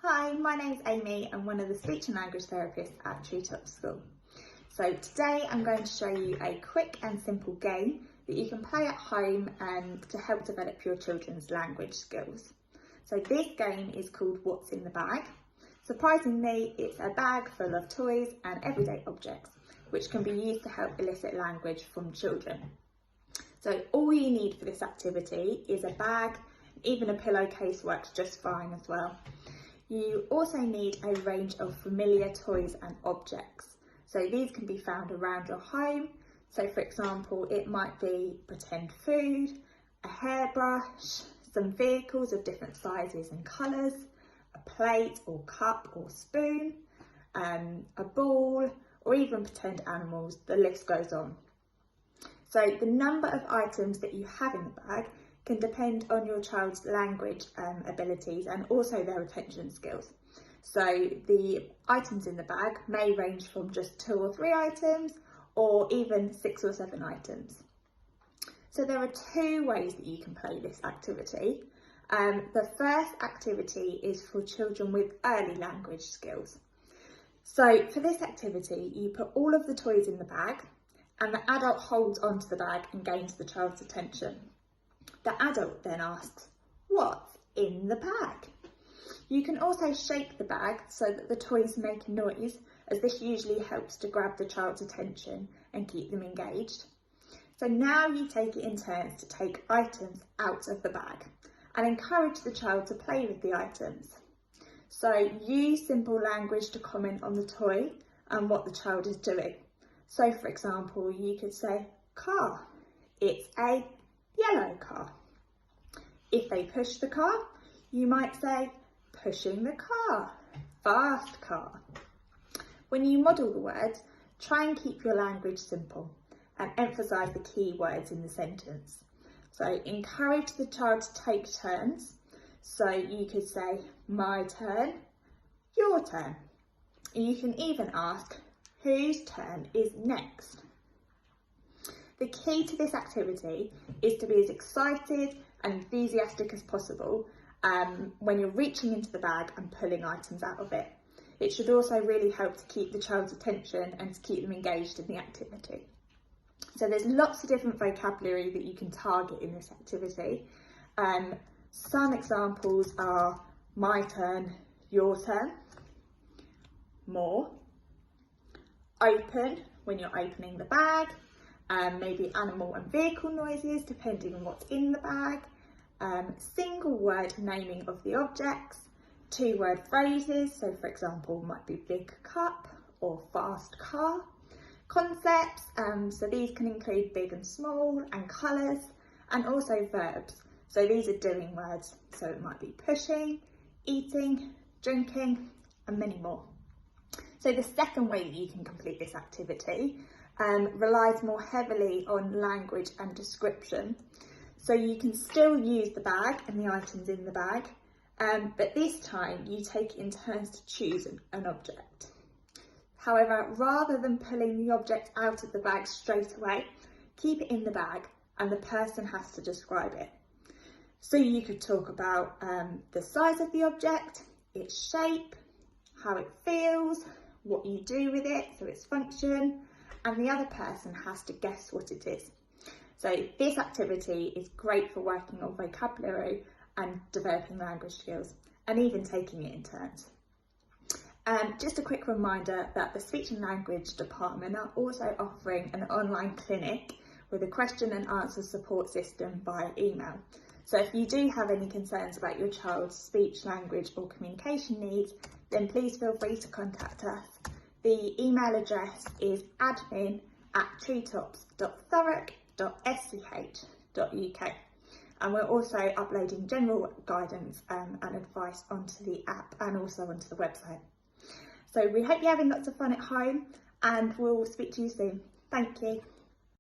Hi, my name's Amy. I'm one of the speech and language therapists at Treetops School. So today I'm going to show you a quick and simple game that you can play at home to help develop your children's language skills. So this game is called What's in the Bag. Surprisingly, it's a bag full of toys and everyday objects which can be used to help elicit language from children. So all you need for this activity is a bag, even a pillowcase works just fine as well. You also need a range of familiar toys and objects. So these can be found around your home. So for example, it might be pretend food, a hairbrush, some vehicles of different sizes and colours, a plate or cup or spoon, a ball, or even pretend animals. The list goes on. So the number of items that you have in the bag can depend on your child's language abilities and also their attention skills. So the items in the bag may range from just 2 or 3 items or even 6 or 7 items. So there are 2 ways that you can play this activity. The first activity is for children with early language skills. So for this activity, you put all of the toys in the bag and the adult holds onto the bag and gains the child's attention. The adult then asks, "What's in the bag?" You can also shake the bag so that the toys make a noise, as this usually helps to grab the child's attention and keep them engaged. So now you take it in turns to take items out of the bag and encourage the child to play with the items. So use simple language to comment on the toy and what the child is doing. So for example, you could say, "Car, it's a yellow car." If they push the car, you might say, "Pushing the car, fast car." When you model the words, try and keep your language simple and emphasise the key words in the sentence. So encourage the child to take turns. So you could say, "My turn, your turn." And you can even ask, "Whose turn is next?" The key to this activity is to be as excited and enthusiastic as possible when you're reaching into the bag and pulling items out of it. It should also really help to keep the child's attention and to keep them engaged in the activity. So there's lots of different vocabulary that you can target in this activity. Some examples are my turn, your turn, more, open when you're opening the bag, maybe animal and vehicle noises depending on what's in the bag, single word naming of the objects, 2-word phrases, so for example might be big cup or fast car, concepts, so these can include big and small, and colours, and also verbs, so these are doing words, so it might be pushing, eating, drinking, and many more. So the second way that you can complete this activity relies more heavily on language and description. So you can still use the bag and the items in the bag, but this time you take it in turns to choose an object. However, rather than pulling the object out of the bag straight away, keep it in the bag and the person has to describe it. So you could talk about the size of the object, its shape, how it feels, what you do with it, so its function, and the other person has to guess what it is. So this activity is great for working on vocabulary and developing language skills, and even taking it in turns. Just a quick reminder that the Speech and Language Department are also offering an online clinic with a question and answer support system via email. So if you do have any concerns about your child's speech, language or communication needs, then please feel free to contact us. The email address is admin@treetops.thurrock.sch.uk, and we're also uploading general guidance and advice onto the app and also onto the website. So we hope you're having lots of fun at home, and we'll speak to you soon. Thank you.